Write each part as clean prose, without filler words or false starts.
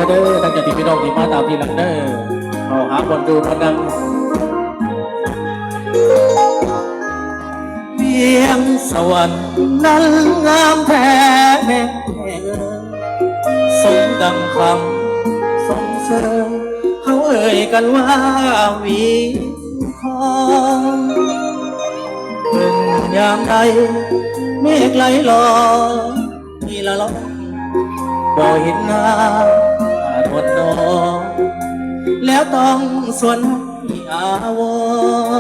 เด้อตั้งแต่ที่พี่น้องที่มาตามที่หลังเด้อเอาหาคนดูคนนั้นเพียงสวรรค์นั้นงามแท้แม่สมดังคำสมเสริมเขาเอ่ยกันว่าวีทองเป็นยามใดเมฆไหลลอยที่ละล้อบ่เห็นหน้าทนนองแล้วต้องส่วนที่อาว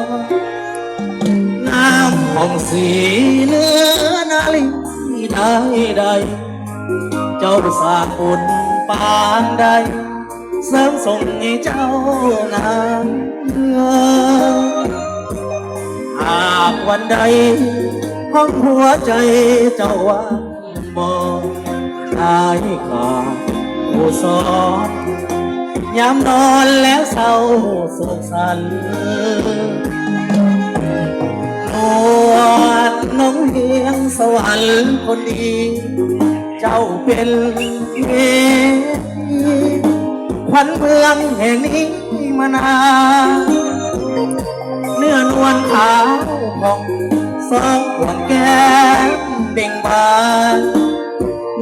รน้ำห้องสีเนื้อนาลีได้เจ้าสร้างบุญปางใดเสริมส่งให้เจ้างามหากวันใดห้องหัวใจเจ้าว่างมองตายขาดผู้สอนยามนอนแล้วเศร้าโศกสันนวลน้องเพียงสวรรค์คนดีเจ้าเป็นเมฆขวัญเมืองแห่งนี้มานานเนื้อนวลขาวของสองขวงแก้มเบ่งบาน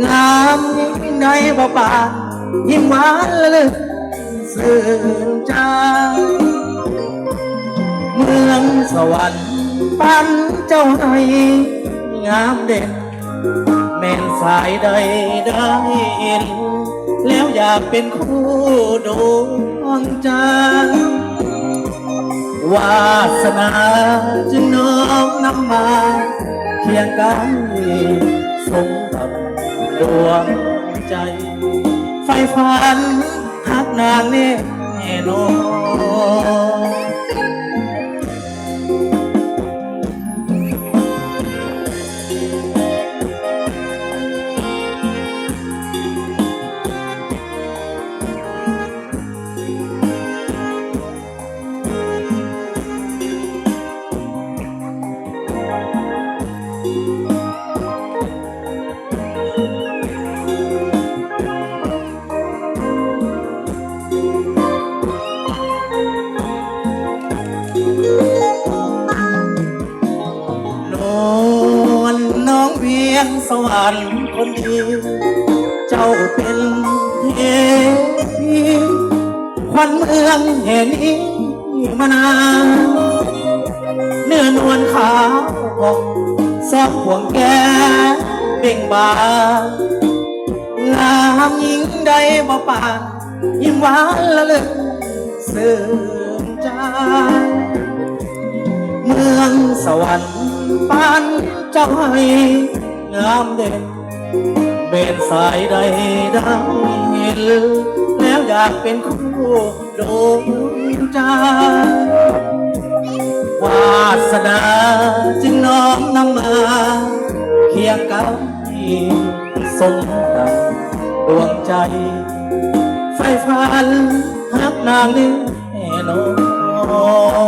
งามยิ่งในบ่ปานยิ่งหวานละลึกสื่นใจเมืองสวรรค์ปั้นเจ้าให้งามเด่นแม่นสายใดได้เห็นแล้วอยากเป็นคู่ดวงใจวาสนาจึงน้อมนำมาเคียงกันสมกับดวงใจไฟฝันหักนางแน่นอนสวรรค์คนดีเจ้าเป็นเทพีขวัญเมืองแห่งนี้มานานเนื้อนวลขาวของซอกห่วงแก้มเบ่งบานงามยิ่งใดบ่ปานยิ่งหวานละลึกสื่นใจเมืองสวรรค์ปานเจ้าให้งามเด่นเบนสายใดได้เห็นแล้วอยากเป็นคู่ดวงใจวาสนาจึงน้อมนำมาเคียงกันสมดังดวงใจไฟฝันหักนางนี้แน่นอน